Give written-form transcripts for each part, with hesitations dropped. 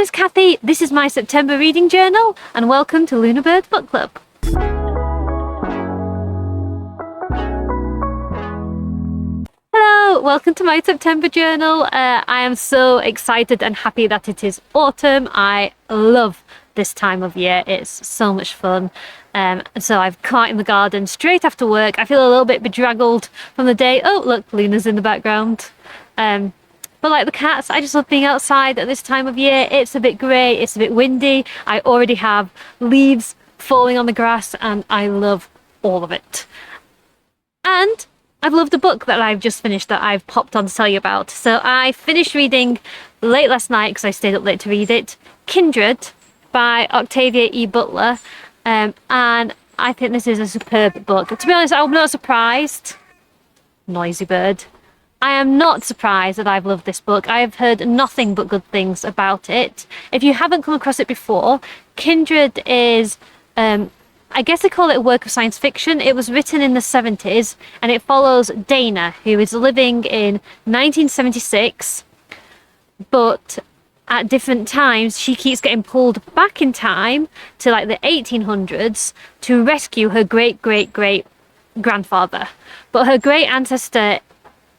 is Cathy, this is my September reading journal, and welcome to Lunarbird Book Club. Hello, welcome to my September journal. I am so excited and happy that it is autumn. I love this time of year, it's so much fun. So I've come out in the garden straight after work. I feel a little bit bedraggled from the day. Oh look, Luna's in the background. But like the cats, I just love being outside at this time of year. It's a bit grey, it's a bit windy. I already have leaves falling on the grass and I love all of it. And I've loved a book that I've just finished that I've popped on to tell you about. So I finished reading late last night because I stayed up late to read it. Kindred by Octavia E. Butler. And I think this is a superb book. To be honest, I'm not surprised. Noisy bird. I am not surprised that I've loved this book. I have heard nothing but good things about it. If you haven't come across it before, Kindred is, I guess they call it a work of science fiction. It was written in the 70s and it follows Dana, who is living in 1976, but at different times she keeps getting pulled back in time to like the 1800s to rescue her great grandfather. But her great ancestor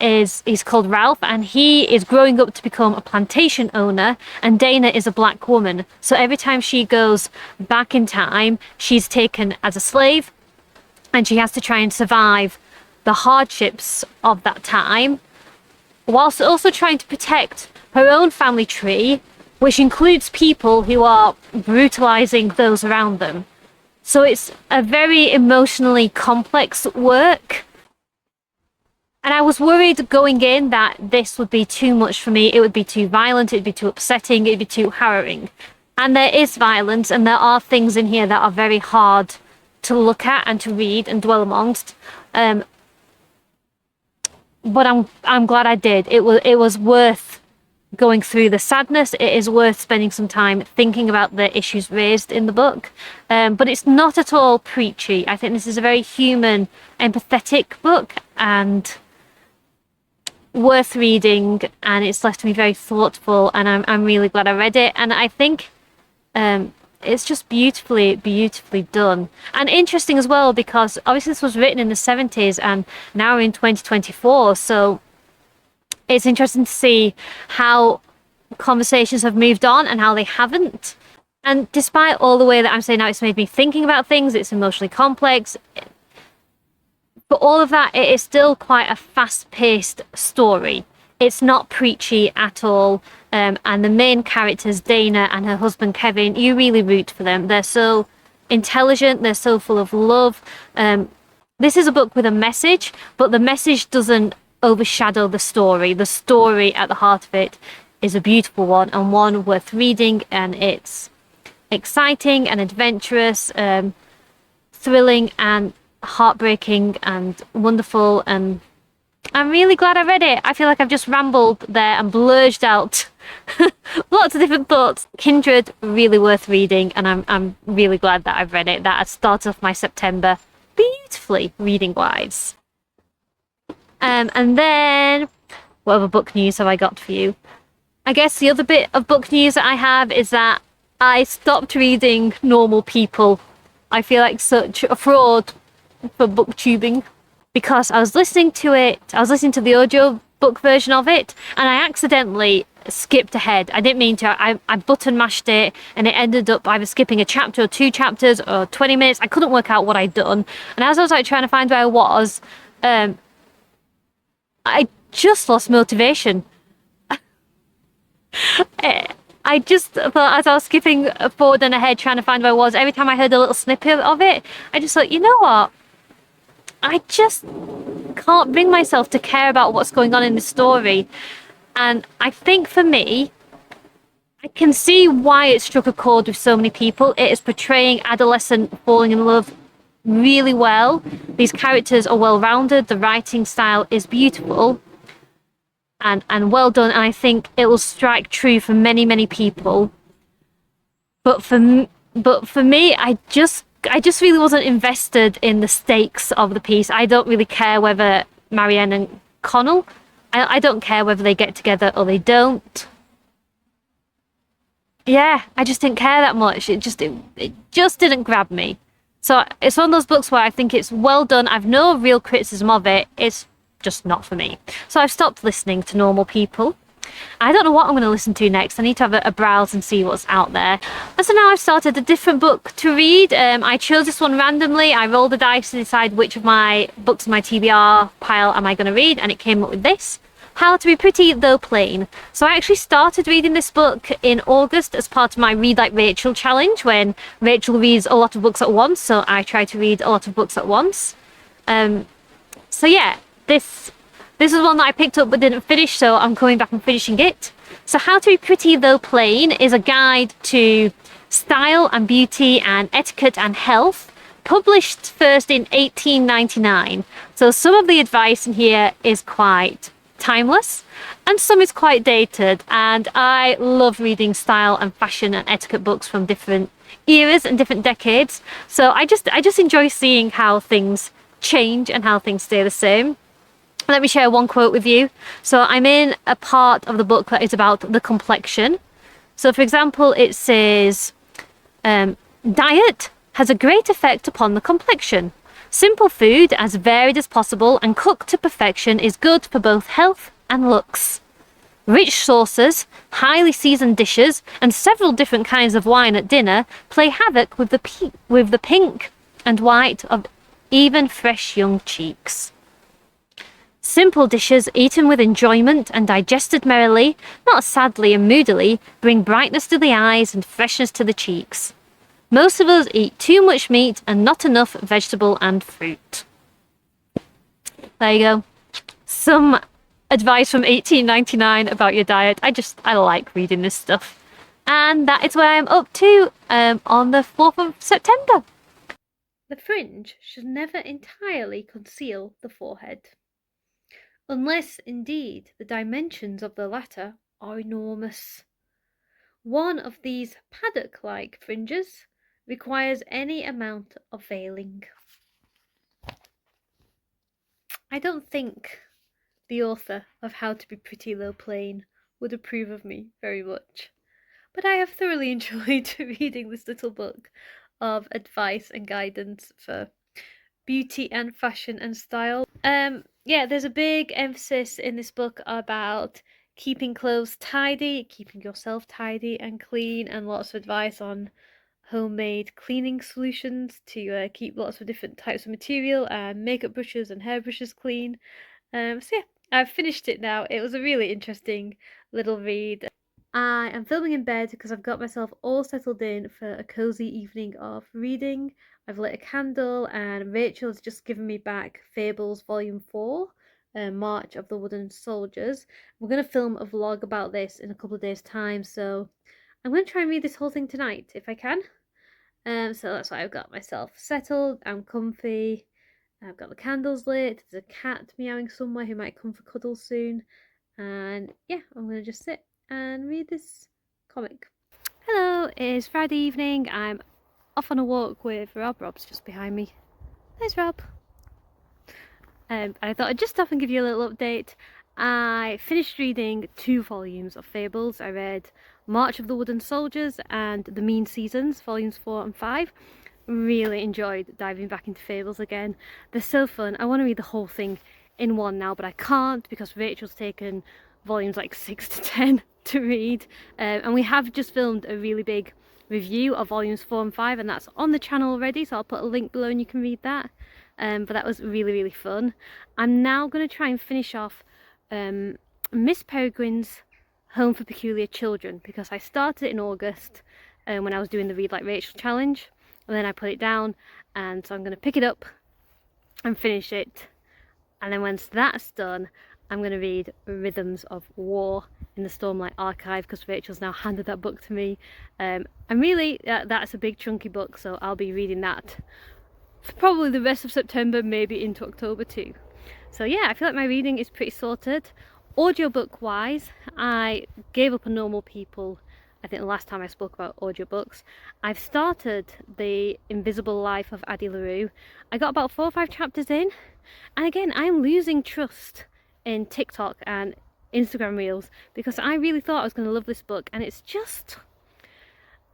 he's called Ralph, and he is growing up to become a plantation owner, and Dana is a black woman. So every time she goes back in time, she's taken as a slave and she has to try and survive the hardships of that time, whilst also trying to protect her own family tree, which includes people who are brutalizing those around them. So it's a very emotionally complex work. And I was worried going in that this would be too much for me. It would be too violent, it'd be too upsetting, it'd be too harrowing. And there is violence and there are things in here that are very hard to look at and to read and dwell amongst. But I'm glad I did. It was worth going through the sadness. It is worth spending some time thinking about the issues raised in the book. But it's not at all preachy. I think this is a very human, empathetic book and worth reading, and it's left me very thoughtful, and I'm really glad I read it. And I think it's just beautifully done and interesting as well, because obviously this was written in the 70s and now we're in 2024, so it's interesting to see how conversations have moved on and how they haven't. And despite all the way that I'm saying now it's made me thinking about things, it's emotionally complex, but all of that, it is still quite a fast-paced story. It's not preachy at all. And the main characters, Dana and her husband Kevin, you really root for them. They're so intelligent, they're so full of love. This is a book with a message, but the message doesn't overshadow the story. The story at the heart of it is a beautiful one and one worth reading, and it's exciting and adventurous, thrilling and heartbreaking and wonderful, and I'm really glad I read it. I feel like I've just rambled there and blurged out lots of different thoughts. Kindred, really worth reading, and I'm really glad that I've read it. That has started off my September beautifully reading wise. And then what other book news have I got for you? I guess the other bit of book news that I have is that I stopped reading Normal People. I feel like such a fraud for booktubing, because I was listening to the audio book version of it, and I accidentally skipped ahead. I didn't mean to. I button mashed it, and it ended up either skipping a chapter or 2 chapters or 20 minutes. I couldn't work out what I'd done, and as I was like trying to find where I was, I just lost motivation. I just thought, as I was skipping forward and ahead trying to find where I was, every time I heard a little snippet of it, I just thought, you know what? I just can't bring myself to care about what's going on in the story. And I think for me, I can see why it struck a chord with so many people. It is portraying adolescent falling in love really well. These characters are well-rounded. The writing style is beautiful and well done. And I think it will strike true for many people. But for me, I just really wasn't invested in the stakes of the piece. I don't really care whether Marianne and Connell, I don't care whether they get together or they don't. yeah, I just didn't care that much. It just didn't grab me. So it's one of those books where I think it's well done. I've no real criticism of it. It's just not for me. So I've stopped listening to normal people. I don't know what I'm going to listen to next. I need to have a browse and see what's out there. And so now I've started a different book to read. I chose this one randomly. I rolled the dice to decide which of my books in my TBR pile am I going to read, and it came up with this. How to Be Pretty Though Plain. So I actually started reading this book in August as part of my Read Like Rachel challenge, when Rachel reads a lot of books at once, so I try to read a lot of books at once. So yeah, this is one that I picked up but didn't finish, so I'm coming back and finishing it. So How to Be Pretty Though Plain is a guide to style and beauty and etiquette and health, published first in 1899. So some of the advice in here is quite timeless and some is quite dated, and I love reading style and fashion and etiquette books from different eras and different decades. So I just enjoy seeing how things change and how things stay the same. Let me share one quote with you. So I'm in a part of the book that is about the complexion. So for example, it says, diet has a great effect upon the complexion. Simple food, as varied as possible and cooked to perfection, is good for both health and looks. Rich sauces, highly seasoned dishes, and several different kinds of wine at dinner play havoc with the pink and white of even fresh young cheeks. Simple dishes eaten with enjoyment and digested merrily, not sadly and moodily, bring brightness to the eyes and freshness to the cheeks. Most of us eat too much meat and not enough vegetable and fruit. There you go. Some advice from 1899 about your diet. I like reading this stuff. And that is where I'm up to on the 4th of September. The fringe should never entirely conceal the forehead, unless indeed the dimensions of the latter are enormous. One of these paddock-like fringes requires any amount of veiling. I don't think the author of How to Be Pretty Though Plain would approve of me very much, but I have thoroughly enjoyed reading this little book of advice and guidance for beauty and fashion and style. Yeah, there's a big emphasis in this book about keeping clothes tidy, keeping yourself tidy and clean, and lots of advice on homemade cleaning solutions to keep lots of different types of material and makeup brushes and hairbrushes clean. So yeah, I've finished it now. It was a really interesting little read. I am filming in bed because I've got myself all settled in for a cozy evening of reading. I've lit a candle and Rachel's just given me back Fables Volume 4, March of the Wooden Soldiers. We're going to film a vlog about this in a couple of days' time, so I'm going to try and read this whole thing tonight if I can. So that's why I've got myself settled. I'm comfy. I've got the candles lit. There's a cat meowing somewhere who might come for cuddles soon. And yeah, I'm going to just sit and read this comic. Hello, it is Friday evening. I'm off on a walk with Rob. Rob's just behind me. There's Rob. I thought I'd just stop and give you a little update. I finished reading 2 volumes of Fables. I read March of the Wooden Soldiers and The Mean Seasons, volumes 4 and 5. Really enjoyed diving back into Fables again. They're so fun. I want to read the whole thing in one now, but I can't because Rachel's taken volumes like 6 to 10 to read. And we have just filmed a really big review of volumes 4 and 5, and that's on the channel already, so I'll put a link below and you can read that. But that was really, really fun. I'm now going to try and finish off Miss Peregrine's Home for Peculiar Children, because I started it in August when I was doing the Read Like Rachel challenge, and then I put it down, and so I'm going to pick it up and finish it, and then once that's done I'm going to read Rhythms of War in the Stormlight Archive, because Rachel's now handed that book to me, and really that's a big chunky book, so I'll be reading that for probably the rest of September, maybe into October too. So yeah, I feel like my reading is pretty sorted. Audiobook wise, I gave up on Normal People, I think the last time I spoke about audiobooks. I've started The Invisible Life of Addie LaRue. I got about 4 or 5 chapters in, and again I'm losing trust in TikTok and Instagram Reels, because I really thought I was going to love this book, and it's just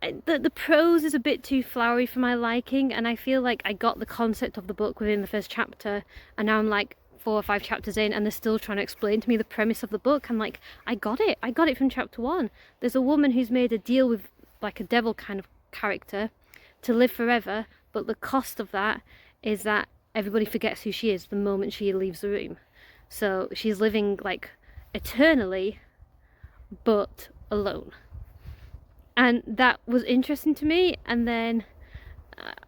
the prose is a bit too flowery for my liking, and I feel like I got the concept of the book within the first chapter, and now I'm like 4 or 5 chapters in and they're still trying to explain to me the premise of the book. I'm like, I got it from chapter 1. There's a woman who's made a deal with like a devil kind of character to live forever, but the cost of that is that everybody forgets who she is the moment she leaves the room. So she's living like eternally, but alone. And that was interesting to me, and then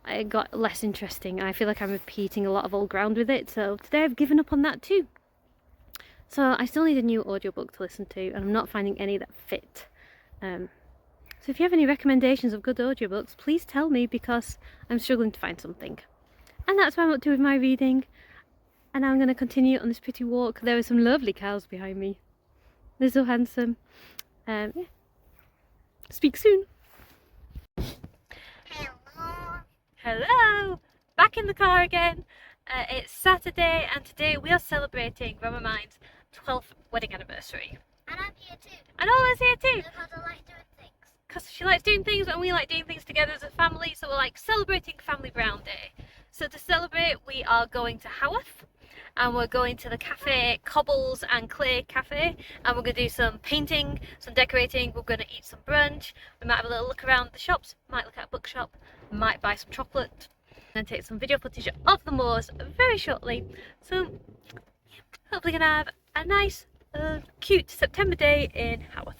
it got less interesting. I feel like I'm repeating a lot of old ground with it, so today I've given up on that too. So I still need a new audiobook to listen to, and I'm not finding any that fit. So if you have any recommendations of good audiobooks, please tell me, because I'm struggling to find something. And that's what I'm up to with my reading. And now I'm going to continue on this pretty walk. There are some lovely cows behind me. They're so handsome. Yeah. Speak soon. Hello! Back in the car again. It's Saturday, and today we are celebrating Rob and mine's 12th wedding anniversary. And I'm here too. And Ola's here too. Because I like doing things. Because she likes doing things and we like doing things together as a family, so we're like celebrating Family Brown Day. So to celebrate, we are going to Haworth, and we're going to the cafe, Cobbles and Clay Cafe, and we're going to do some painting, some decorating, we're going to eat some brunch, we might have a little look around the shops, might look at a bookshop, might buy some chocolate, and take some video footage of the moors very shortly. So hopefully going to have a nice, cute September day in Haworth.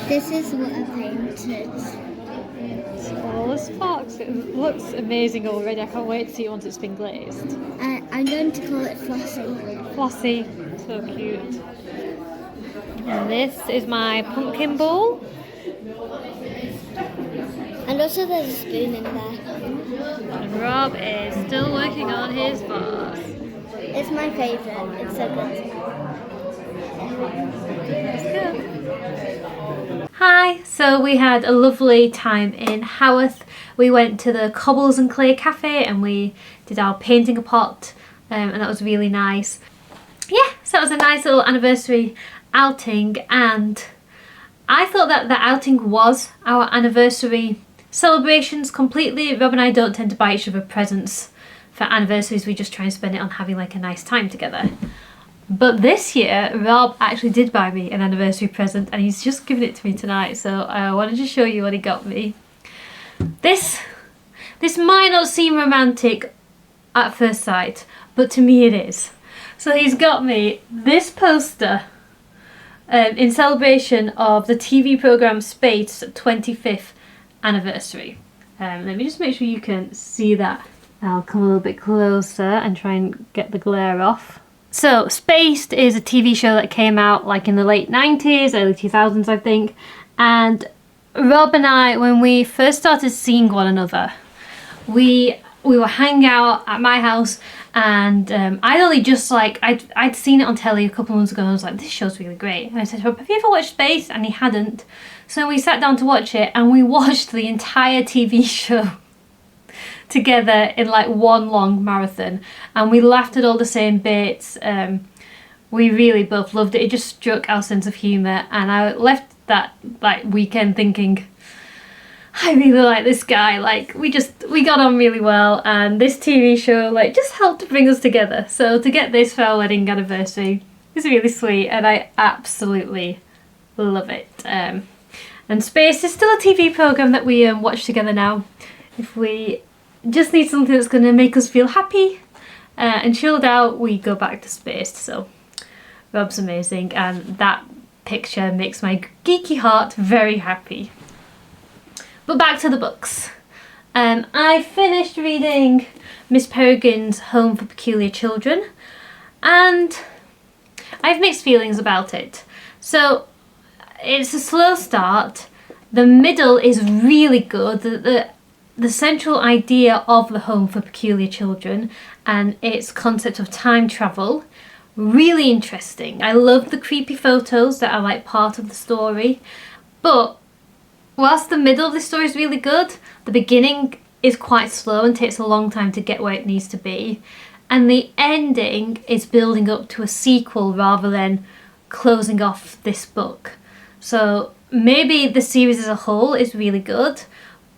This is what I painted. Oh, the sparks. It looks amazing already. I can't wait to see it once it's been glazed. I'm going to call it Flossy. Flossy. So cute. And this is my pumpkin bowl. And also there's a spoon in there. And Rob is still working on his vase. It's my favourite. It's so good. Let's go. Hi, so we had a lovely time in Haworth. We went to the Cobbles and Clay Cafe and we did our painting a pot, and that was really nice. Yeah, so it was a nice little anniversary outing, and I thought that the outing was our anniversary celebrations completely. Rob and I don't tend to buy each other presents for anniversaries, we just try and spend it on having like a nice time together. But this year, Rob actually did buy me an anniversary present, and he's just given it to me tonight, so I wanted to show you what he got me. This might not seem romantic at first sight, but to me it is. So he's got me this poster in celebration of the TV programme Spade's 25th anniversary. Let me just make sure you can see that. I'll come a little bit closer and try and get the glare off. So, Spaced is a TV show that came out like in the late 90s, early 2000s I think, and Rob and I, when we first started seeing one another, we were hanging out at my house, and I'd only just I'd seen it on telly a couple of months ago, and I was like, this show's really great. And I said, Rob, have you ever watched Spaced? And he hadn't. So we sat down to watch it, and we watched the entire TV show together in like one long marathon, and we laughed at all the same bits. We really both loved it. It just struck our sense of humour, and I left that like weekend thinking, I really like this guy. Like we got on really well, and this TV show like just helped to bring us together. So to get this for our wedding anniversary is really sweet, and I absolutely love it. And Space is still a TV programme that we watch together now. If we just need something that's going to make us feel happy and chilled out, we go back to Space. So Rob's amazing, and that picture makes my geeky heart very happy. But back to the books. I finished reading Miss Peregrine's Home for Peculiar Children, and I have mixed feelings about it. So it's a slow start. The middle is really good. The central idea of the Home for Peculiar Children and its concept of time travel, really interesting. I love the creepy photos that are like part of the story. But whilst the middle of the story is really good, the beginning is quite slow and takes a long time to get where it needs to be. And the ending is building up to a sequel rather than closing off this book. So maybe the series as a whole is really good,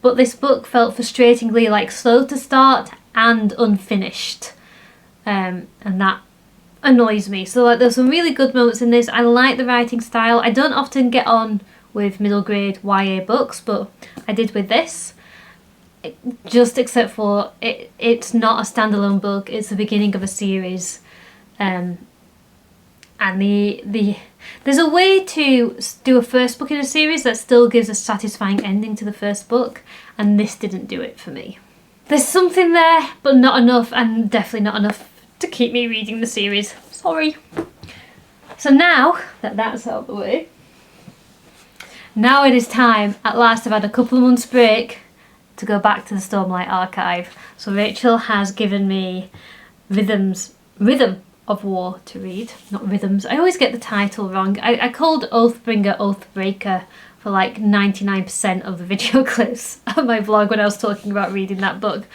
but this book felt frustratingly like slow to start and unfinished. And that annoys me. So like there's some really good moments in this. I like the writing style. I don't often get on with middle grade YA books, but I did with this. Just except for it's not a standalone book, it's the beginning of a series. And there's a way to do a first book in a series that still gives a satisfying ending to the first book, and this didn't do it for me. There's something there, but not enough, and definitely not enough to keep me reading the series. Sorry. So now that that's out of the way, now it is time, at last I've had a couple of months break, to go back to the Stormlight archive. So Rachel has given me Rhythm of War to read, not Rhythms. I always get the title wrong. I called Oathbringer Oathbreaker for like 99% of the video clips on my vlog when I was talking about reading that book.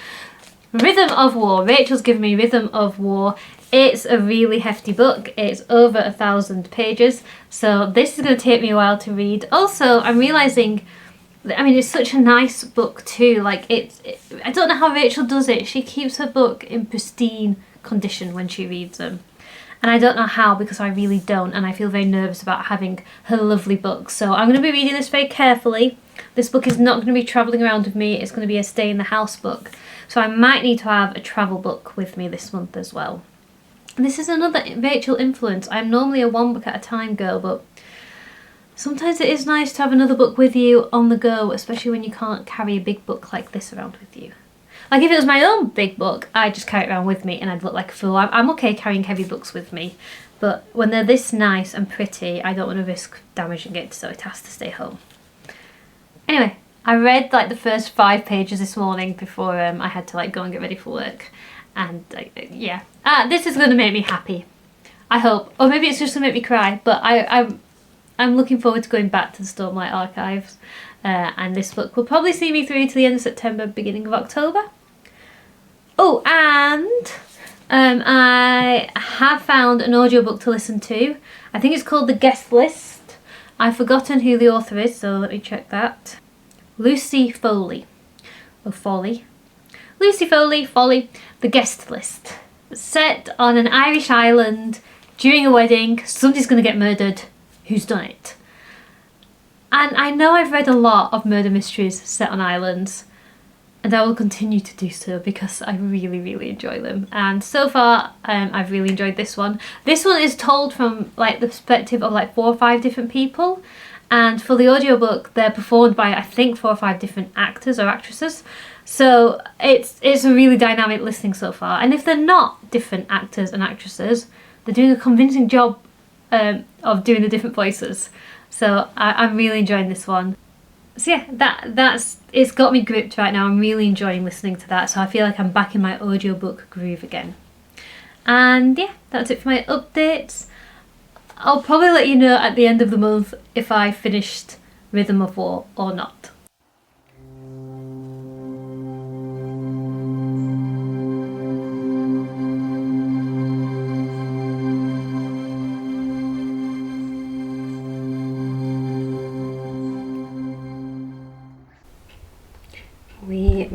Rhythm of War. Rachel's given me Rhythm of War. It's a really hefty book. It's over 1,000 pages, so this is going to take me a while to read. Also, I'm realising, I mean, it's such a nice book too. Like I don't know how Rachel does it. She keeps her book in pristine condition when she reads them, and I don't know how, because I really don't, and I feel very nervous about having her lovely book. So I'm going to be reading this very carefully. This book is not going to be travelling around with me. It's going to be a stay in the house book, so I might need to have a travel book with me this month as well. And this is another Rachel influence. I'm normally a one book at a time girl, but sometimes it is nice to have another book with you on the go, especially when you can't carry a big book like this around with you. Like if it was my own big book, I'd just carry it around with me and I'd look like a fool. I'm okay carrying heavy books with me, but when they're this nice and pretty, I don't want to risk damaging it, so it has to stay home. Anyway, I read like the first 5 pages this morning before I had to like go and get ready for work, and yeah, this is going to make me happy, I hope, or maybe it's just going to make me cry. But I'm looking forward to going back to the Stormlight archives, and this book will probably see me through to the end of September, beginning of October. Oh, and I have found an audiobook to listen to. I think it's called The Guest List. I've forgotten who the author is, so let me check that. Lucy Foley. Or Foley. Lucy Foley, The Guest List. Set on an Irish island during a wedding. Somebody's going to get murdered. Who's done it? And I know I've read a lot of murder mysteries set on islands, and I will continue to do so because I really, really enjoy them. And so far, I've really enjoyed this one. This one is told from like the perspective of like 4 or 5 different people, and for the audiobook, they're performed by I think 4 or 5 different actors or actresses. So it's a really dynamic listening so far. And if they're not different actors and actresses, they're doing a convincing job of doing the different voices. So I'm really enjoying this one. So yeah, it's got me gripped right now. I'm really enjoying listening to that, so I feel like I'm back in my audiobook groove again. And yeah, that's it for my updates. I'll probably let you know at the end of the month if I finished Rhythm of War or not.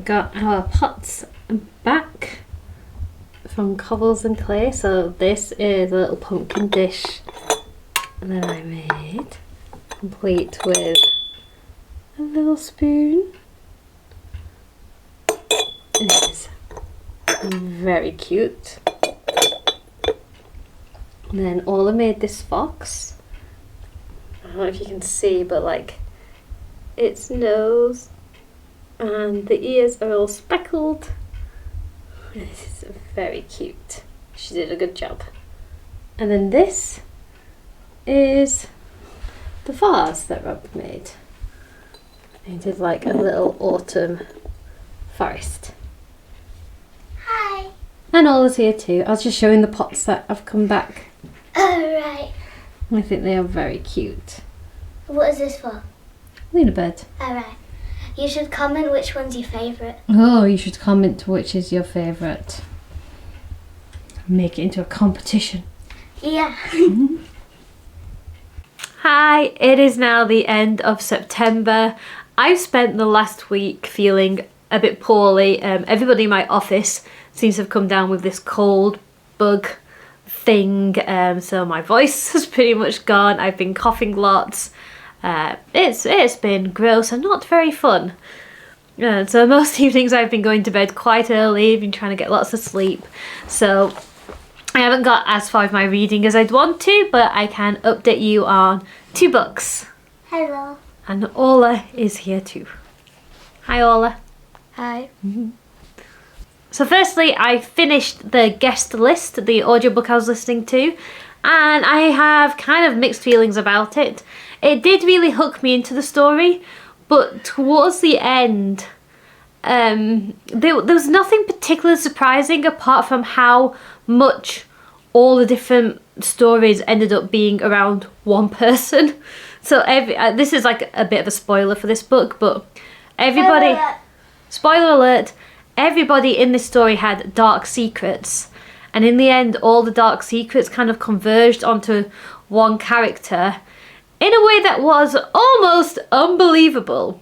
got our pots back from Cobbles and Clay. So this is a little pumpkin dish that I made, complete with a little spoon. It is very cute. And then Ola made this fox. I don't know if you can see, but like its nose and the ears are all speckled. This is very cute. She did a good job. And then this is the vase that Rob made. He did like a little autumn forest. Hi. And Ola's here too. I was just showing the pots that have come back. Oh, right. I think they are very cute. What is this for? Luna bird. All right. You should comment which one's your favourite. Oh, you should comment which is your favourite. Make it into a competition. Yeah. Hi, it is now the end of September. I've spent the last week feeling a bit poorly. Everybody in my office seems to have come down with this cold bug thing, so my voice has pretty much gone. I've been coughing lots. It's been gross and not very fun. So most evenings I've been going to bed quite early, been trying to get lots of sleep. So I haven't got as far with my reading as I'd want to, but I can update you on 2 books. Hello. And Ola is here too. Hi Ola. Hi. So firstly, I finished the guest list, the audiobook I was listening to, and I have kind of mixed feelings about it. It did really hook me into the story, but towards the end, there was nothing particularly surprising apart from how much all the different stories ended up being around one person. So this is like a bit of a spoiler for this book, but everybody, spoiler alert, everybody in this story had dark secrets, and in the end all the dark secrets kind of converged onto one character in a way that was almost unbelievable.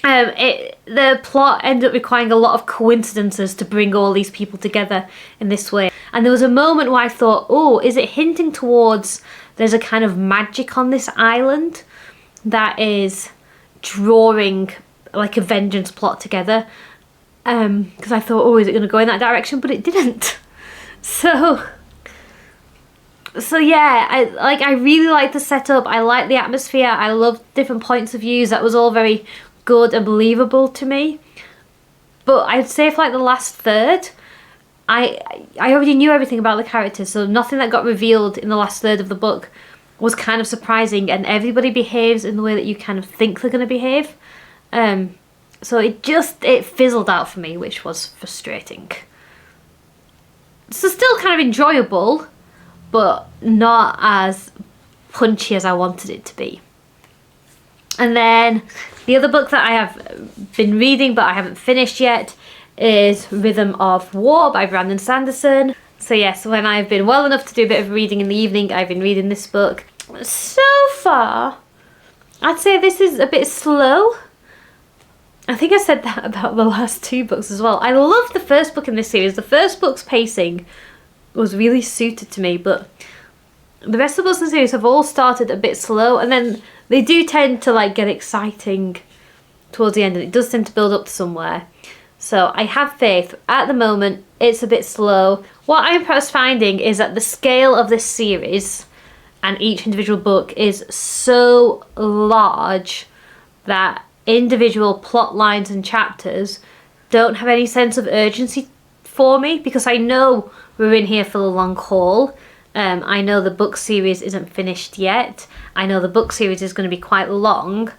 The plot ended up requiring a lot of coincidences to bring all these people together in this way. And there was a moment where I thought, oh, is it hinting towards there's a kind of magic on this island that is drawing like a vengeance plot together? Because I thought, oh, is it going to go in that direction? But it didn't. So yeah, I really like the setup. I like the atmosphere. I love different points of views. That was all very good and believable to me. But I'd say for like the last third, I already knew everything about the characters, so nothing that got revealed in the last third of the book was kind of surprising, and everybody behaves in the way that you kind of think they're going to behave. So it fizzled out for me, which was frustrating. So still kind of enjoyable, but not as punchy as I wanted it to be. And then the other book that I have been reading but I haven't finished yet is Rhythm of War by Brandon Sanderson. So yes, when I've been well enough to do a bit of reading in the evening, I've been reading this book. So far, I'd say this is a bit slow. I think I said that about the last 2 books as well. I loved the first book in this series. The first book's pacing was really suited to me, but the rest of the books in the series have all started a bit slow, and then they do tend to like get exciting towards the end, and it does tend to build up to somewhere. So I have faith. At the moment, it's a bit slow. What I'm perhaps finding is that the scale of this series and each individual book is so large that individual plot lines and chapters don't have any sense of urgency for me, because I know we're in here for the long haul. I know the book series isn't finished yet. I know the book series is going to be quite long.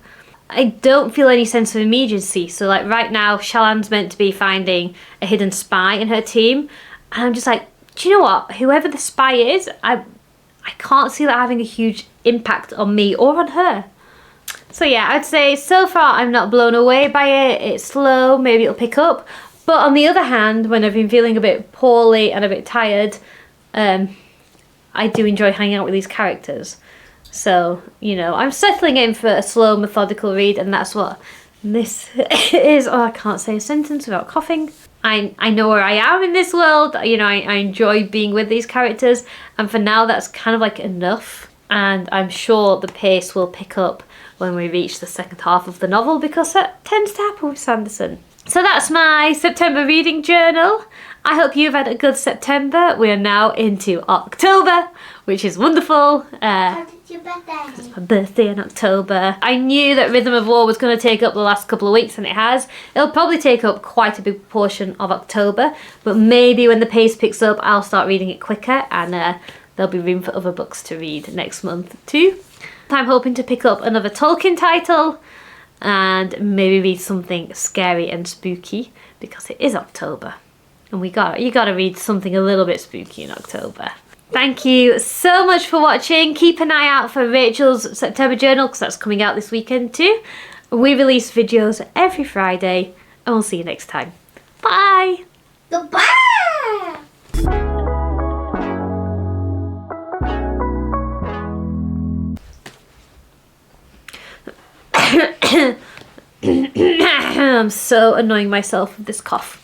I don't feel any sense of immediacy. So like right now, Shallan's meant to be finding a hidden spy in her team, and I'm just like, do you know what? Whoever the spy is, I can't see that having a huge impact on me or on her. So yeah, I'd say so far I'm not blown away by it. It's slow, maybe it'll pick up. But on the other hand, when I've been feeling a bit poorly and a bit tired, I do enjoy hanging out with these characters. So, you know, I'm settling in for a slow, methodical read, and that's what This is, oh, I can't say a sentence without coughing. I know where I am in this world. You know, I enjoy being with these characters, and for now that's kind of like enough. And I'm sure the pace will pick up when we reach the second half of the novel, because that tends to happen with Sanderson. So that's my September reading journal. I hope you've had a good September. We are now into October, which is wonderful. How did your birthday? It's my birthday in October. I knew that Rhythm of War was going to take up the last couple of weeks, and it has. It'll probably take up quite a big portion of October, but maybe when the pace picks up, I'll start reading it quicker, and there'll be room for other books to read next month too. I'm hoping to pick up another Tolkien title and maybe read something scary and spooky, because it is October. And you gotta read something a little bit spooky in October. Thank you so much for watching. Keep an eye out for Rachel's September journal, because that's coming out this weekend too. We release videos every Friday, and we'll see you next time. Bye! Goodbye! I'm so annoying myself with this cough.